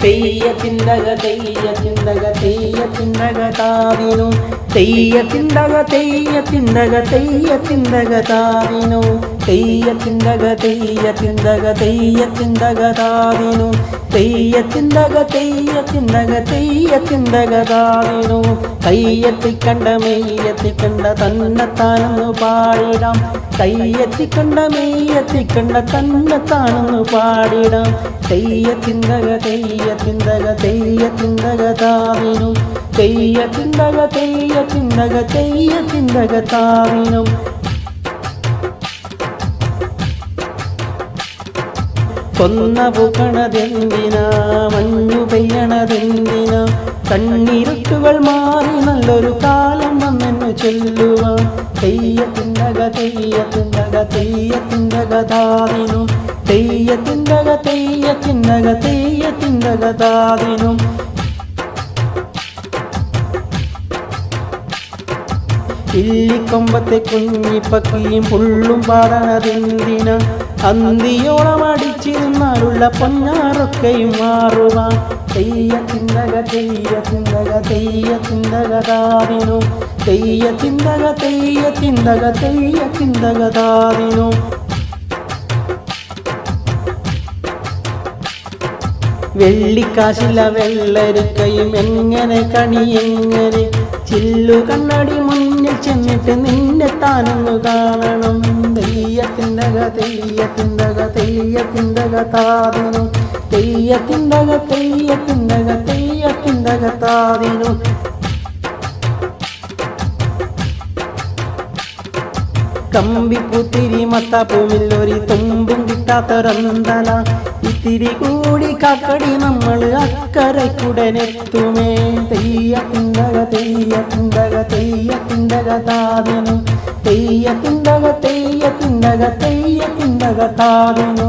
തെയ്യ ചിന്തക തെയ്യ ചിന്തക തെയ്യ ചിന്തക താവിനു തെയ്യ ചിന്തക തെയ്യ ചിന്തക തെയ്യ ചിന്തക താവിനു തെയ്യ ചിന്തക തെയ്യ ചിന്തക തെയ്യ ചിന്തക താവിനു തെയ്യ ചിന്തക തെയ്യ ചിന്തക തെയ്യ ചിന്തക താവിനു കയ്യെത്തിക്കണ്ട മെയ്യെത്തിക്കണ്ട തന്നെത്താനെന്നു പാടിടാം കയ്യെത്തിക്കണ്ട മെയ്യെത്തിക്കണ്ട തന്നെത്താനെന്നു പാടിടാം തെയ്യ ചിന്തക തെയ്യ ചിന്തക തെയ്യ ചിന്തക താവിനു തെയ്യ ചിന്തക തെയ്യ ചിന്തക തെയ്യ ചിന്തക താവിനു കൊന്ന പൂക്കണതെന്തിനാ മഞ്ഞു പെയ്യണതെന്തിനാ കണ്ണീരുട്ടുകൾ മാറി നല്ലൊരു കാലം വന്നെന്നു ചൊല്ലുവാൻ തെയ്യ ചിന്തക തെയ്യ ചിന്തക തെയ്യ ചിന്തക താവിനു തെയ്യ ചിന്തക തെയ്യ ചിന്തക തെയ്യ ചിന്തക താവിനു ഇല്ലിക്കൊമ്പത്തെ കുഞ്ഞിപ്പക്കിയും പുള്ളും പാടണതെന്തിന അന്തിയോളം അടിച്ചിരുന്നാലുള്ള പൊന്നാറൊക്കെയും മാറുവാൻ തെയ്യ ചിന്തക തെയ്യ ചിന്തക തെയ്യ ചിന്തക താവിനു തെയ്യ ചിന്തക തെയ്യ ചിന്തക തെയ്യ ചിന്തക താവിനു വെള്ളിക്കാശില വെള്ളരിക്കയും എങ്ങനെ കണി എങ്ങനെ ചില്ലു കണ്ണടി മുന്നിൽ ചെന്നിട്ട് നിന്നെ താനൊന്നു കാണണം തെയ്യ ചിന്തക തെയ്യ ചിന്തക തെയ്യ ചിന്തക താവിനു തെയ്യ ചിന്തക തെയ്യ ചിന്തക തെയ്യ ചിന്തക താവിനു കമ്പിപ്പൂത്തിരി മത്താപ്പൂമില്ലൊരു തുമ്പും കിട്ടാത്തൊരന്തല ഇത്തിരി കൂടി കാക്കടി നമ്മൾ അക്കരയ്ക്കുടനെത്തുമേ തെയ്യ ചിന്തക തെയ്യ ചിന്തക തെയ്യ ചിന്തക താവിനു തെയ്യ ചിന്തക തെയ്യ ചിന്തക തെയ്യ ചിന്തക താവിനു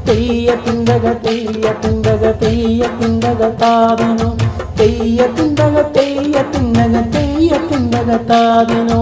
തെയ്യ ചിന്തക തെയ്യ ചിന്തക തെയ്യ ചിന്തക താവിനു തെയ്യ ചിന്തക തെയ്യ ചിന്തക തെയ്യ ചിന്തക താവിനു